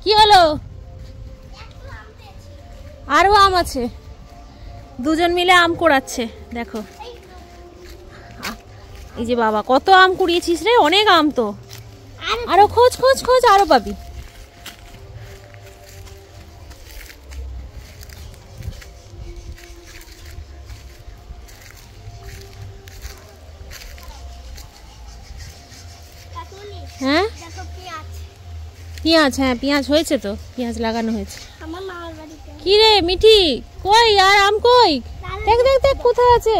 কি হলো? আরো আম আছে, দুজন মিলে আম কুড়াচ্ছে। দেখো এই যে বাবা, কত আম কুড়িয়েছিস রে, অনেক আম তো। আরো খোঁজ খোঁজ খোঁজ, আরো পাবি। হ্যাঁ পেঁয়াজ, হ্যাঁ পেঁয়াজ হয়েছে তো, পেঁয়াজ লাগানো হয়েছে। কি রে মিঠি, কই আর আম কই? দেখ দেখ দেখ কোথায় আছে।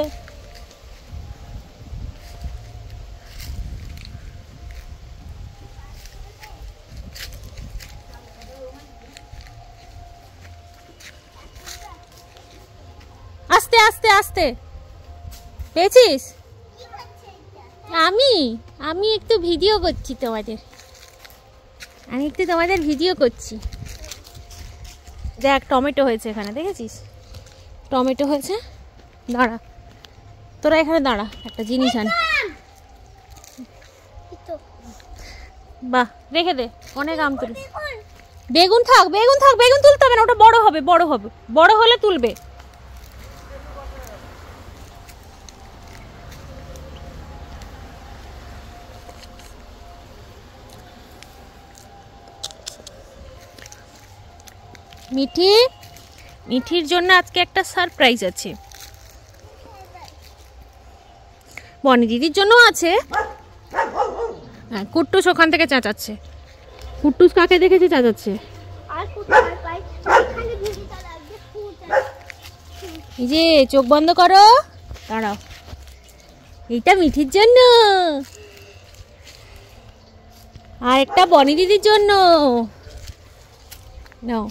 আস্তে আস্তে আস্তে, পেয়েছিস? আমি আমি একটু ভিডিও করছি তোমাদের, ভিডিও করছি। দেখ টমেটো হয়েছে এখানে, দেখেছিস? টমেটো হয়েছে। দাঁড়া, তোরা এখানে দাঁড়া, একটা জিনিস আন। বাহ, রেখে দে, অনেক আম তুলি। বেগুন থাক, বেগুন থাক, বেগুন তুলতে হবে না, ওটা বড় হবে, বড় হবে, বড় হলে তুলবে। মিঠি, মিঠির জন্য আজকে একটা সারপ্রাইজ আছে। বনি দিদির জন্য আছে। হ্যাঁ, কুট্টুস ওখান থেকে চেঁচাচ্ছে। কুট্টুস কাকে দেখেছে চেঁচাচ্ছে? এই যে চোখ বন্ধ করো, দাঁড়াও, এইটা মিঠির জন্য, আর একটা বনি দিদির জন্য। নাও।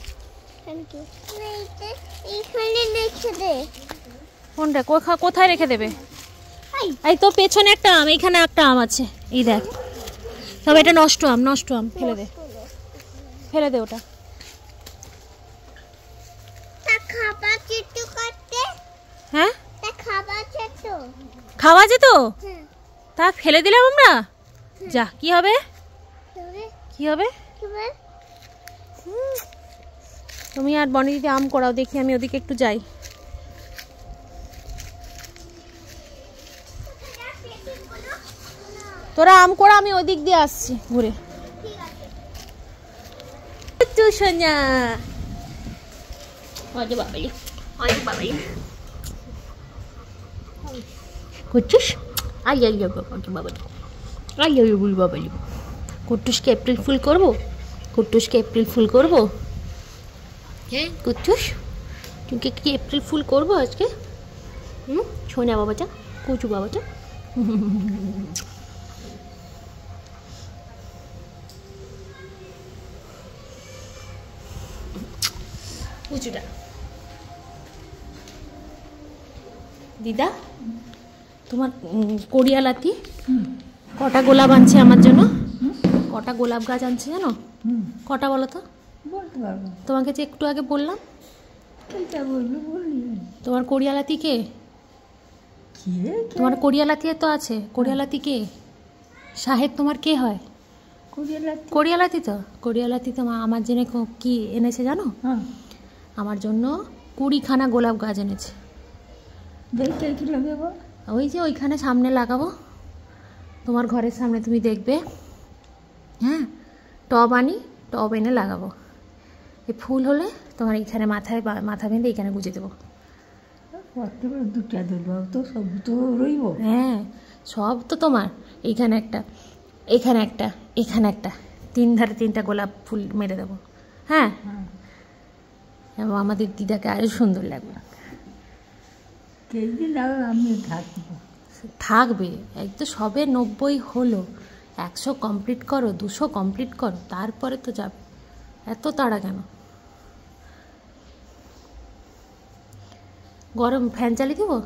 কোনটা কোথায় রেখে দেবে? এই তো পেছনে একটা আম, এইখানে একটা আম আছে, এই দেখ। তবে এটা নষ্ট আম, নষ্ট আম, ফেলে দে, ফেলে দে ওটা। হ্যাঁ খাওয়া যেত, তা ফেলে দিলাম আমরা। যা, কি হবে? কি হবে? তুমি আর বনি দিদি আম করাও, দেখি আমি ওদিকে একটু যাই। তোরা আম করা, আমি ওদিক দিয়ে আসছি ঘুরে। সোনা কুট্টুস, কুট্টুসকে এপ্রিল ফুল করবো, কুট্টুসকে এপ্রিল ফুল করবো। হ্যাঁ কুট্টুস, তুমি কি এপ্রিল ফুল করবো আজকে? সোনা বাবাটা, কুচু বাবাটা। কুচুটা। দিদা, তোমার কোরিয়ালাতি কটা গোলাপ আনছে আমার জন্য? কটা গোলাপ গাছ আনছে জানো? কটা বলো তো? বলতে পারবো। তোমাকে যে একটু আগে বললাম। তোমার কোরিয়ালাতি কে? তোমার কোরিয়ালাতি তো আছে, কোরিয়ালাতি কে? সাহেব তোমার কে হয়? কোরিয়ালাতি তো, কোরিয়ালাতি তো আমার জন্য কি এনেছে জানো? আমার জন্য 20খানা গোলাপ গাছ এনেছে। ওই যে ওইখানে সামনে লাগাবো, তোমার ঘরের সামনে, তুমি দেখবে। হ্যাঁ, টব আনি, টব এনে লাগাবো। এই ফুল হলে তোমার এইখানে মাথা বেঁধে এইখানে গুঁজে দেবো। হ্যাঁ, সব তো তোমার। এইখানে একটা, এখানে একটা, এখানে একটা, 3 ধারে 3টা গোলাপ ফুল মেরে দেবো। হ্যাঁ, এবং আমাদের দিদাকে আরো সুন্দর লাগবে। আমি থাকবে, এই তো সবে 90 হলো, 100 কমপ্লিট করো, 200 কমপ্লিট করো, তারপরে তো যাবে। এত তাড়া কেন? গরম ফ্যান চালিয়ে দেবো?